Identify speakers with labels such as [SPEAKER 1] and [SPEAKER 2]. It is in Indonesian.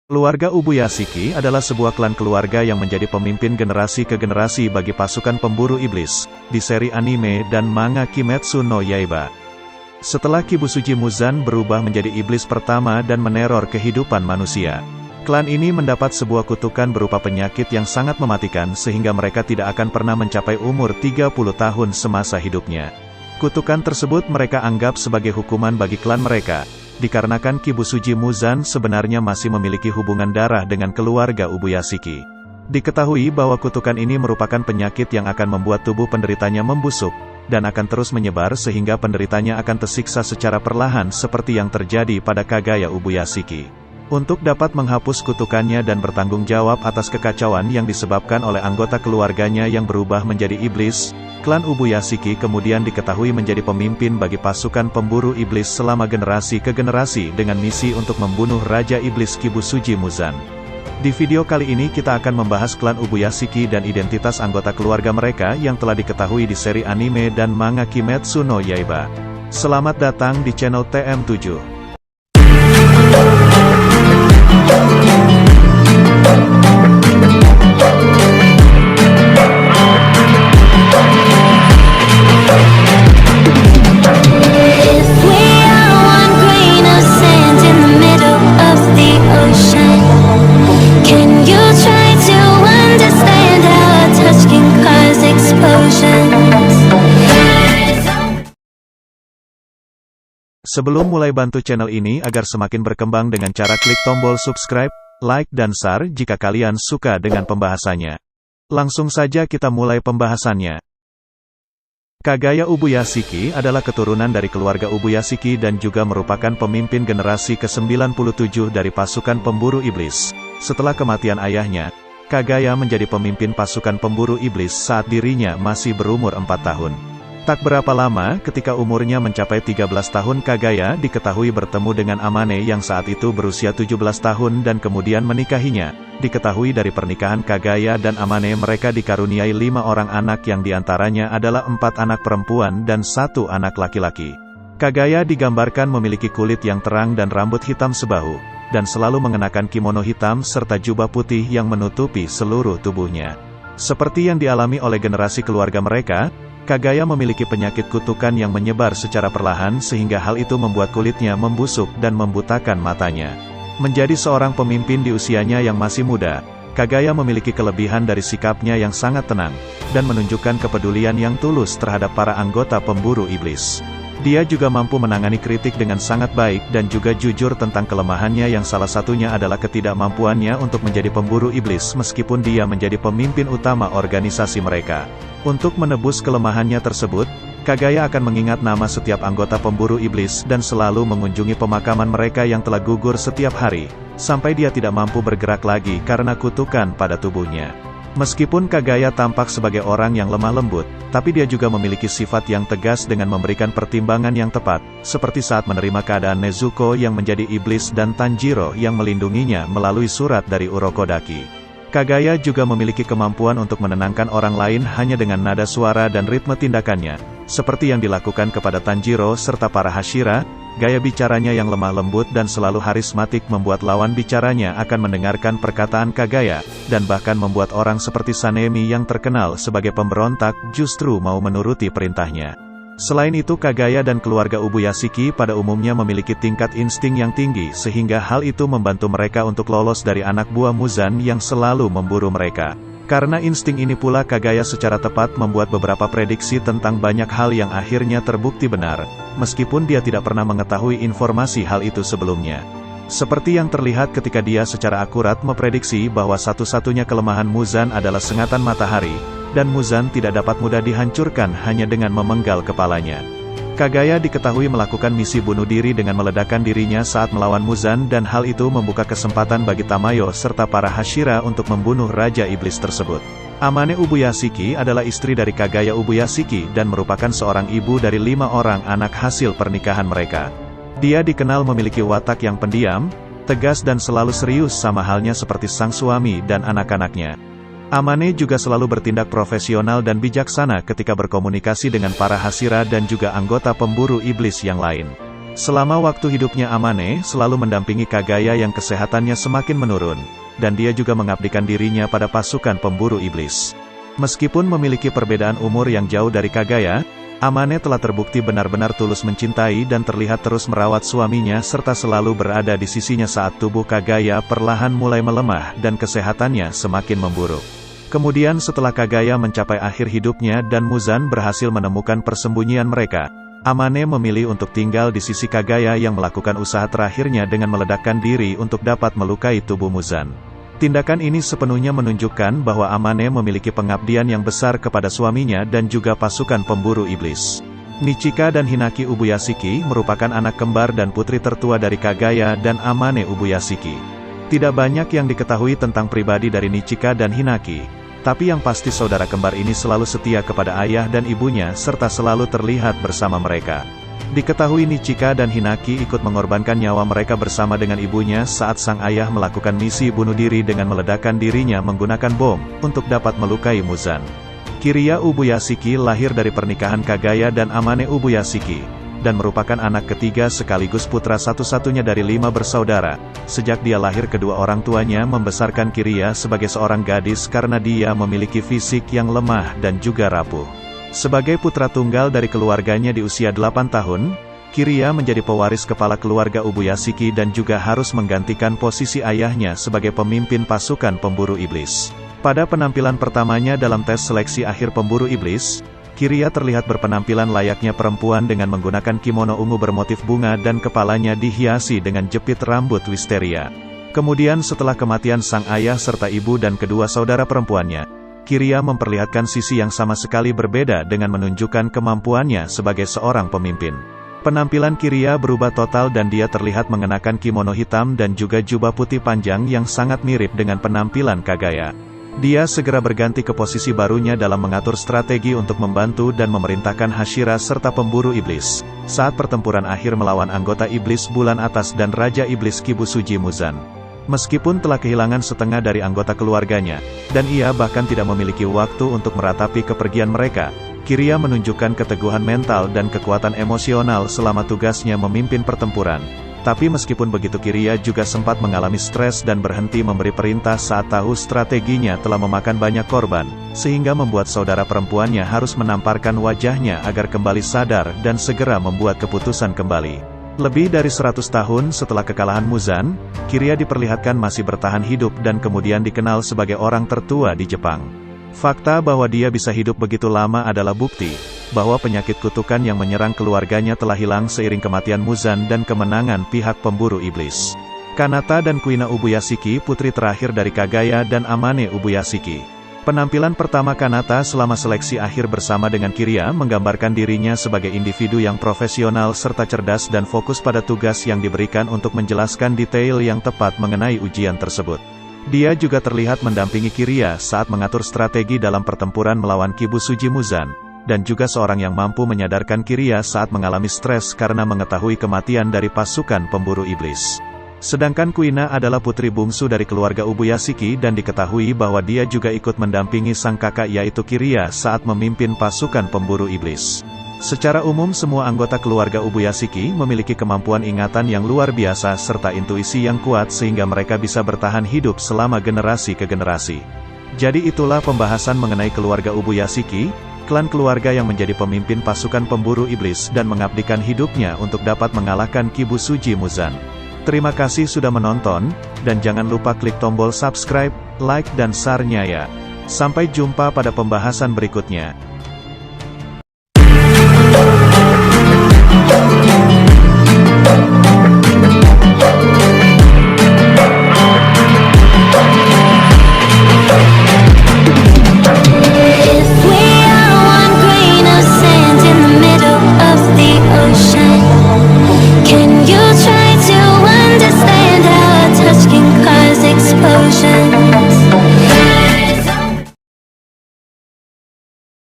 [SPEAKER 1] Keluarga Ubuyashiki adalah sebuah klan keluarga yang menjadi pemimpin generasi ke generasi bagi pasukan pemburu iblis, di seri anime dan manga Kimetsu no Yaiba. Setelah Kibusuji Muzan berubah menjadi iblis pertama dan meneror kehidupan manusia. Klan ini mendapat sebuah kutukan berupa penyakit yang sangat mematikan sehingga mereka tidak akan pernah mencapai umur 30 tahun semasa hidupnya. Kutukan tersebut mereka anggap sebagai hukuman bagi klan mereka, dikarenakan Kibusuji Muzan sebenarnya masih memiliki hubungan darah dengan keluarga Ubuyashiki. Diketahui bahwa kutukan ini merupakan penyakit yang akan membuat tubuh penderitanya membusuk, dan akan terus menyebar sehingga penderitanya akan tersiksa secara perlahan seperti yang terjadi pada Kagaya Ubuyashiki. Untuk dapat menghapus kutukannya dan bertanggung jawab atas kekacauan yang disebabkan oleh anggota keluarganya yang berubah menjadi iblis, klan Ubuyashiki kemudian diketahui menjadi pemimpin bagi pasukan pemburu iblis selama generasi ke generasi dengan misi untuk membunuh Raja Iblis Kibusuji Muzan. Di video kali ini kita akan membahas klan Ubuyashiki dan identitas anggota keluarga mereka yang telah diketahui di seri anime dan manga Kimetsu no Yaiba. Selamat datang di channel TM7. Sebelum mulai, bantu channel ini agar semakin berkembang dengan cara klik tombol subscribe, like dan share jika kalian suka dengan pembahasannya. Langsung saja kita mulai pembahasannya. Kagaya Ubuyashiki adalah keturunan dari keluarga Ubuyashiki dan juga merupakan pemimpin generasi ke-97 dari pasukan pemburu iblis. Setelah kematian ayahnya, Kagaya menjadi pemimpin pasukan pemburu iblis saat dirinya masih berumur 4 tahun. Tak berapa lama, ketika umurnya mencapai 13 tahun, Kagaya diketahui bertemu dengan Amane yang saat itu berusia 17 tahun dan kemudian menikahinya. Diketahui dari pernikahan Kagaya dan Amane mereka dikaruniai 5 orang anak yang diantaranya adalah 4 anak perempuan dan 1 anak laki-laki. Kagaya digambarkan memiliki kulit yang terang dan rambut hitam sebahu, dan selalu mengenakan kimono hitam serta jubah putih yang menutupi seluruh tubuhnya. Seperti yang dialami oleh generasi keluarga mereka, Kagaya memiliki penyakit kutukan yang menyebar secara perlahan sehingga hal itu membuat kulitnya membusuk dan membutakan matanya. Menjadi seorang pemimpin di usianya yang masih muda, Kagaya memiliki kelebihan dari sikapnya yang sangat tenang, dan menunjukkan kepedulian yang tulus terhadap para anggota pemburu iblis. Dia juga mampu menangani kritik dengan sangat baik dan juga jujur tentang kelemahannya yang salah satunya adalah ketidakmampuannya untuk menjadi pemburu iblis meskipun dia menjadi pemimpin utama organisasi mereka. Untuk menebus kelemahannya tersebut, Kagaya akan mengingat nama setiap anggota pemburu iblis dan selalu mengunjungi pemakaman mereka yang telah gugur setiap hari, sampai dia tidak mampu bergerak lagi karena kutukan pada tubuhnya. Meskipun Kagaya tampak sebagai orang yang lemah lembut, tapi dia juga memiliki sifat yang tegas dengan memberikan pertimbangan yang tepat, seperti saat menerima keadaan Nezuko yang menjadi iblis dan Tanjiro yang melindunginya melalui surat dari Urokodaki. Kagaya juga memiliki kemampuan untuk menenangkan orang lain hanya dengan nada suara dan ritme tindakannya, seperti yang dilakukan kepada Tanjiro serta para Hashira. Gaya bicaranya yang lemah lembut dan selalu harismatik membuat lawan bicaranya akan mendengarkan perkataan Kagaya, dan bahkan membuat orang seperti Sanemi yang terkenal sebagai pemberontak justru mau menuruti perintahnya. Selain itu, Kagaya dan keluarga Ubuyashiki pada umumnya memiliki tingkat insting yang tinggi sehingga hal itu membantu mereka untuk lolos dari anak buah Muzan yang selalu memburu mereka. Karena insting ini pula Kagaya secara tepat membuat beberapa prediksi tentang banyak hal yang akhirnya terbukti benar, meskipun dia tidak pernah mengetahui informasi hal itu sebelumnya. Seperti yang terlihat ketika dia secara akurat memprediksi bahwa satu-satunya kelemahan Muzan adalah sengatan matahari, dan Muzan tidak dapat mudah dihancurkan hanya dengan memenggal kepalanya. Kagaya diketahui melakukan misi bunuh diri dengan meledakkan dirinya saat melawan Muzan dan hal itu membuka kesempatan bagi Tamayo serta para Hashira untuk membunuh Raja Iblis tersebut. Amane Ubuyashiki adalah istri dari Kagaya Ubuyashiki dan merupakan seorang ibu dari 5 orang anak hasil pernikahan mereka. Dia dikenal memiliki watak yang pendiam, tegas dan selalu serius sama halnya seperti sang suami dan anak-anaknya. Amane juga selalu bertindak profesional dan bijaksana ketika berkomunikasi dengan para Hashira dan juga anggota pemburu iblis yang lain. Selama waktu hidupnya Amane selalu mendampingi Kagaya yang kesehatannya semakin menurun, dan dia juga mengabdikan dirinya pada pasukan pemburu iblis. Meskipun memiliki perbedaan umur yang jauh dari Kagaya, Amane telah terbukti benar-benar tulus mencintai dan terlihat terus merawat suaminya serta selalu berada di sisinya saat tubuh Kagaya perlahan mulai melemah dan kesehatannya semakin memburuk. Kemudian setelah Kagaya mencapai akhir hidupnya dan Muzan berhasil menemukan persembunyian mereka, Amane memilih untuk tinggal di sisi Kagaya yang melakukan usaha terakhirnya dengan meledakkan diri untuk dapat melukai tubuh Muzan. Tindakan ini sepenuhnya menunjukkan bahwa Amane memiliki pengabdian yang besar kepada suaminya dan juga pasukan pemburu iblis. Nichika dan Hinaki Ubuyashiki merupakan anak kembar dan putri tertua dari Kagaya dan Amane Ubuyashiki. Tidak banyak yang diketahui tentang pribadi dari Nichika dan Hinaki. Tapi yang pasti saudara kembar ini selalu setia kepada ayah dan ibunya serta selalu terlihat bersama mereka. Diketahui Nichika dan Hinaki ikut mengorbankan nyawa mereka bersama dengan ibunya saat sang ayah melakukan misi bunuh diri dengan meledakkan dirinya menggunakan bom, untuk dapat melukai Muzan. Kiriya Ubuyashiki lahir dari pernikahan Kagaya dan Amane Ubuyashiki, dan merupakan anak ketiga sekaligus putra satu-satunya dari 5 bersaudara. Sejak dia lahir kedua orang tuanya membesarkan Kiriya sebagai seorang gadis karena dia memiliki fisik yang lemah dan juga rapuh. Sebagai putra tunggal dari keluarganya di usia 8 tahun, Kiriya menjadi pewaris kepala keluarga Ubuyashiki dan juga harus menggantikan posisi ayahnya sebagai pemimpin pasukan pemburu iblis. Pada penampilan pertamanya dalam tes seleksi akhir pemburu iblis, Kiriya terlihat berpenampilan layaknya perempuan dengan menggunakan kimono ungu bermotif bunga dan kepalanya dihiasi dengan jepit rambut wisteria. Kemudian setelah kematian sang ayah serta ibu dan kedua saudara perempuannya, Kiriya memperlihatkan sisi yang sama sekali berbeda dengan menunjukkan kemampuannya sebagai seorang pemimpin. Penampilan Kiriya berubah total dan dia terlihat mengenakan kimono hitam dan juga jubah putih panjang yang sangat mirip dengan penampilan Kagaya. Dia segera berganti ke posisi barunya dalam mengatur strategi untuk membantu dan memerintahkan Hashira serta pemburu iblis, saat pertempuran akhir melawan anggota iblis bulan atas dan Raja Iblis Kibusuji Muzan. Meskipun telah kehilangan setengah dari anggota keluarganya, dan ia bahkan tidak memiliki waktu untuk meratapi kepergian mereka, Kiriya menunjukkan keteguhan mental dan kekuatan emosional selama tugasnya memimpin pertempuran. Tapi meskipun begitu Kiriya juga sempat mengalami stres dan berhenti memberi perintah saat tahu strateginya telah memakan banyak korban, sehingga membuat saudara perempuannya harus menamparkan wajahnya agar kembali sadar dan segera membuat keputusan kembali. Lebih dari 100 tahun setelah kekalahan Muzan, Kiriya diperlihatkan masih bertahan hidup dan kemudian dikenal sebagai orang tertua di Jepang. Fakta bahwa dia bisa hidup begitu lama adalah bukti bahwa penyakit kutukan yang menyerang keluarganya telah hilang seiring kematian Muzan dan kemenangan pihak pemburu iblis. Kanata dan Kuina Ubuyashiki putri terakhir dari Kagaya dan Amane Ubuyashiki. Penampilan pertama Kanata selama seleksi akhir bersama dengan Kiriya menggambarkan dirinya sebagai individu yang profesional serta cerdas dan fokus pada tugas yang diberikan untuk menjelaskan detail yang tepat mengenai ujian tersebut. Dia juga terlihat mendampingi Kiriya saat mengatur strategi dalam pertempuran melawan Kibusuji Muzan, dan juga seorang yang mampu menyadarkan Kiriya saat mengalami stres karena mengetahui kematian dari pasukan pemburu iblis. Sedangkan Kuina adalah putri bungsu dari keluarga Ubuyashiki dan diketahui bahwa dia juga ikut mendampingi sang kakak yaitu Kiriya saat memimpin pasukan pemburu iblis. Secara umum semua anggota keluarga Ubuyashiki memiliki kemampuan ingatan yang luar biasa serta intuisi yang kuat sehingga mereka bisa bertahan hidup selama generasi ke generasi. Jadi itulah pembahasan mengenai keluarga Ubuyashiki, klan keluarga yang menjadi pemimpin pasukan pemburu iblis dan mengabdikan hidupnya untuk dapat mengalahkan Kibusuji Muzan. Terima kasih sudah menonton, dan jangan lupa klik tombol subscribe, like dan share-nya ya. Sampai jumpa pada pembahasan berikutnya.